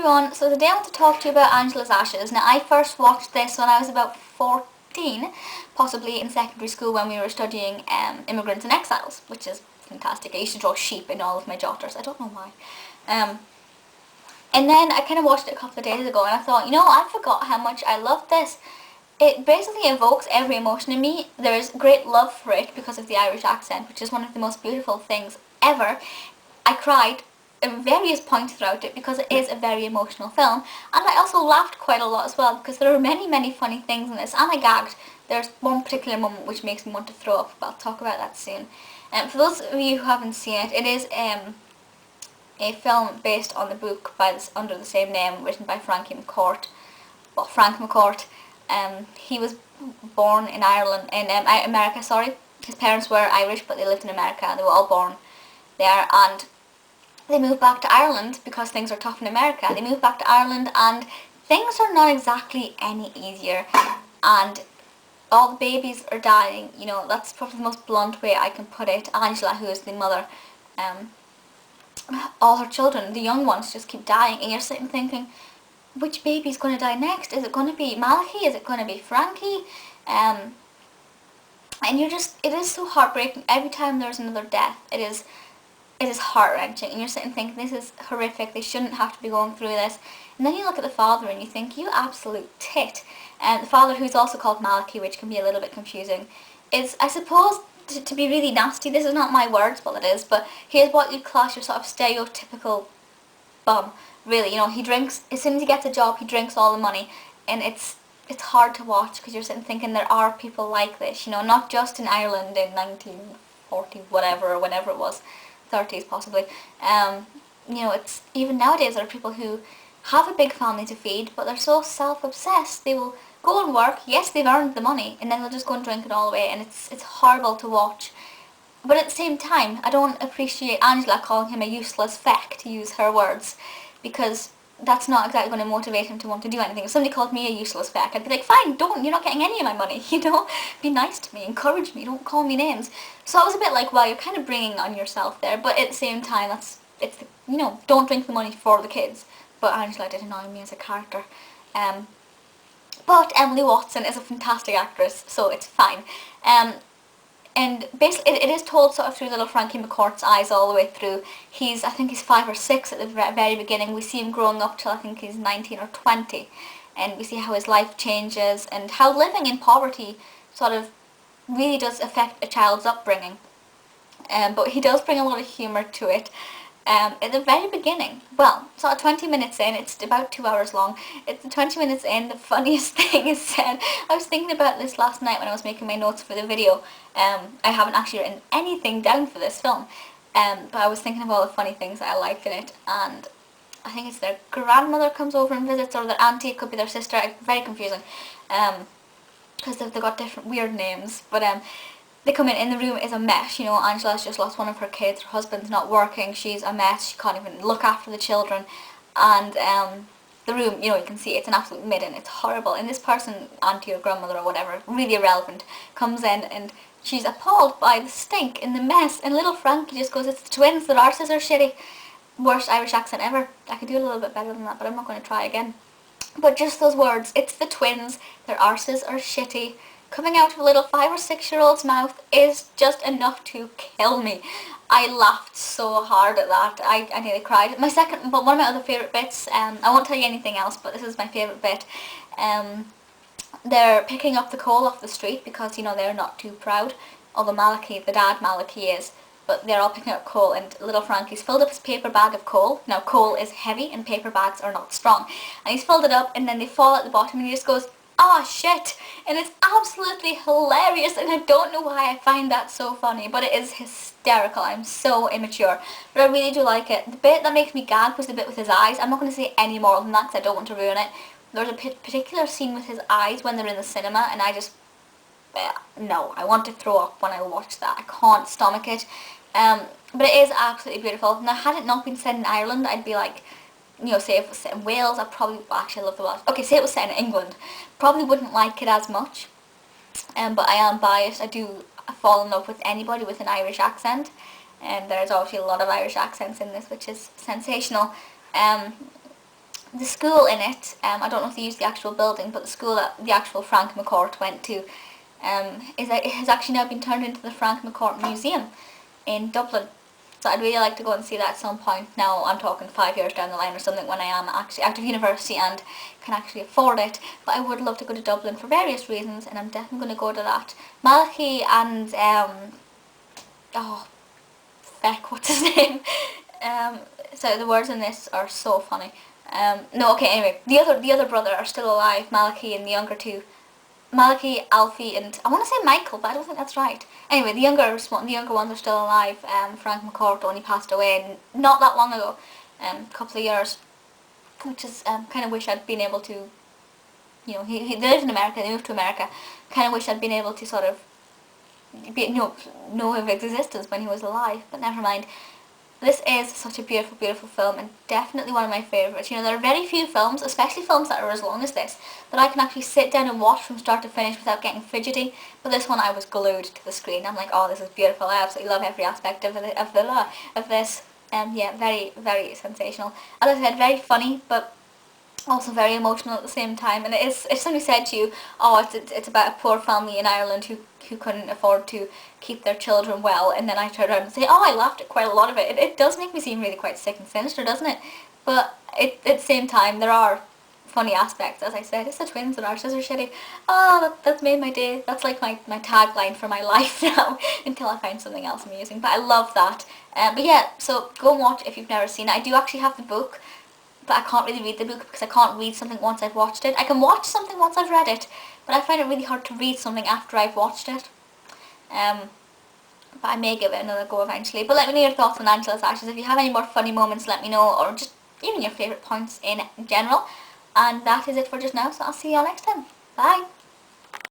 everyone, so today I want to talk to you about Angela's Ashes. Now I first watched this when I was about 14, possibly in secondary school when we were studying Immigrants and Exiles, which is fantastic. I used to draw sheep in all of my jotters, I don't know why. And then I kind of watched it a couple of days ago and I thought, I forgot how much I loved this. It basically evokes every emotion in me. There's great love for it because of the Irish accent, which is one of the most beautiful things ever. I cried at various points throughout it because it is a very emotional film, and I also laughed quite a lot as well because there are many funny things in this, and I gagged. There's one particular moment which makes me want to throw up, but I'll talk about that soon. For those of you who haven't seen it, it is a film based on the book under the same name, written by Frank McCourt. He was born in Ireland, in America, sorry. His parents were Irish, but they lived in America. They were all born there, and they moved back to Ireland because things are tough in America. They moved back to Ireland and things are not exactly any easier, and all the babies are dying. That's probably the most blunt way I can put it. Angela, who is the mother, all her children, the young ones, just keep dying, and you're sitting thinking, which baby's going to die next? Is it going to be Malachy? Is it going to be Frankie? And it is so heartbreaking. Every time there's another death, it is heart-wrenching, and you're sitting thinking, this is horrific, they shouldn't have to be going through this. And then you look at the father and you think, you absolute tit. And the father, who's also called Malachy, which can be a little bit confusing, is, I suppose, to be really nasty, this is not my words, but it is, but here's what you'd class your sort of stereotypical bum, really. He drinks, as soon as he gets a job, he drinks all the money, and it's hard to watch because you're sitting thinking there are people like this, not just in Ireland in 1940, whatever, or whenever it was, 30s possibly. It's even nowadays there are people who have a big family to feed, but they're so self-obsessed. They will go and work, yes, they've earned the money, and then they'll just go and drink it all away, and it's horrible to watch. But at the same time, I don't appreciate Angela calling him a useless feck, to use her words, because that's not exactly going to motivate him to want to do anything. If somebody called me a useless feck, I'd be like, fine, don't, you're not getting any of my money, be nice to me, encourage me, don't call me names. So I was a bit like, well, you're kind of bringing on yourself there, but at the same time, don't drink the money for the kids. But Angela did annoy me as a character. But Emily Watson is a fantastic actress, so it's fine. And basically, it is told sort of through little Frankie McCourt's eyes all the way through. I think he's 5 or 6 at the very beginning. We see him growing up till I think he's 19 or 20. And we see how his life changes and how living in poverty sort of really does affect a child's upbringing. But he does bring a lot of humour to it. At the very beginning, well, sort of 20 minutes in, it's about 2 hours long, it's 20 minutes in, the funniest thing is said. I was thinking about this last night when I was making my notes for the video. I haven't actually written anything down for this film, but I was thinking of all the funny things that I liked in it, and I think it's their grandmother comes over and visits, or their auntie, it could be their sister, very confusing, because they've got different weird names, but they come in the room is a mess. Angela's just lost one of her kids, her husband's not working, she's a mess, she can't even look after the children, and the room, you can see it's an absolute midden, it's horrible, and this person, auntie or grandmother or whatever, really irrelevant, comes in and she's appalled by the stink and the mess, and little Frankie just goes, it's the twins, their arses are shitty. Worst Irish accent ever. I could do a little bit better than that, but I'm not going to try again. But just those words, it's the twins, their arses are shitty, coming out of a little 5 or 6 year old's mouth is just enough to kill me. I laughed so hard at that, I nearly cried. But one of my other favourite bits, I won't tell you anything else, but this is my favourite bit. They're picking up the coal off the street because, they're not too proud, although Malachy, the dad Malachy is, but they're all picking up coal, and little Frankie's filled up his paper bag of coal. Now coal is heavy and paper bags are not strong, and he's filled it up and then they fall at the bottom and he just goes, ah, shit, and it's absolutely hilarious, and I don't know why I find that so funny, but it is hysterical. I'm so immature, but I really do like it. The bit that makes me gag was the bit with his eyes. I'm not going to say any more than that because I don't want to ruin it. There's a particular scene with his eyes when they're in the cinema, and I just, no, I want to throw up when I watch that. I can't stomach it, but it is absolutely beautiful. Now, had it not been set in Ireland, I'd be like, say if it was set in Wales, actually I love the Welsh. Okay, say it was set in England, probably wouldn't like it as much, but I am biased. I do fall in love with anybody with an Irish accent, and there's obviously a lot of Irish accents in this, which is sensational. the school in it, I don't know if they used the actual building, but the school that the actual Frank McCourt went to it has actually now been turned into the Frank McCourt Museum in Dublin. So I'd really like to go and see that at some point. Now I'm talking 5 years down the line or something, when I am actually out of university and can actually afford it. But I would love to go to Dublin for various reasons, and I'm definitely going to go to that. Malachy and feck, what's his name? So the words in this are so funny. No, okay. Anyway, the other brother are still alive. Malachy and the younger two. Malachy, Alfie, and I want to say Michael, but I don't think that's right. Anyway, the younger ones are still alive. Frank McCourt only passed away not that long ago, a couple of years, which is kind of wish I'd been able to, he lived in America, they moved to America. Kind of wish I'd been able to sort of know of his existence when he was alive, but never mind. This is such a beautiful, beautiful film, and definitely one of my favourites. There are very few films, especially films that are as long as this, that I can actually sit down and watch from start to finish without getting fidgety. But this one, I was glued to the screen. I'm like, oh, this is beautiful. I absolutely love every aspect of this. Yeah, very, very sensational. As I said, very funny, but also very emotional at the same time. And if somebody said to you, oh, it's about a poor family in Ireland who couldn't afford to keep their children well, and then I turn around and say, oh, I laughed at quite a lot of it. It does make me seem really quite sick and sinister, doesn't it? But at the same time, there are funny aspects. As I said, it's the twins and our sister shitty. Oh, that's made my day. That's like my tagline for my life now, until I find something else amusing. But I love that. But yeah, so go and watch if you've never seen it. I do actually have the book, but I can't really read the book because I can't read something once I've watched it. I can watch something once I've read it, but I find it really hard to read something after I've watched it. But I may give it another go eventually. But let me know your thoughts on Angela's Ashes. If you have any more funny moments, let me know, or just even your favourite points in general. And that is it for just now, so I'll see you all next time. Bye!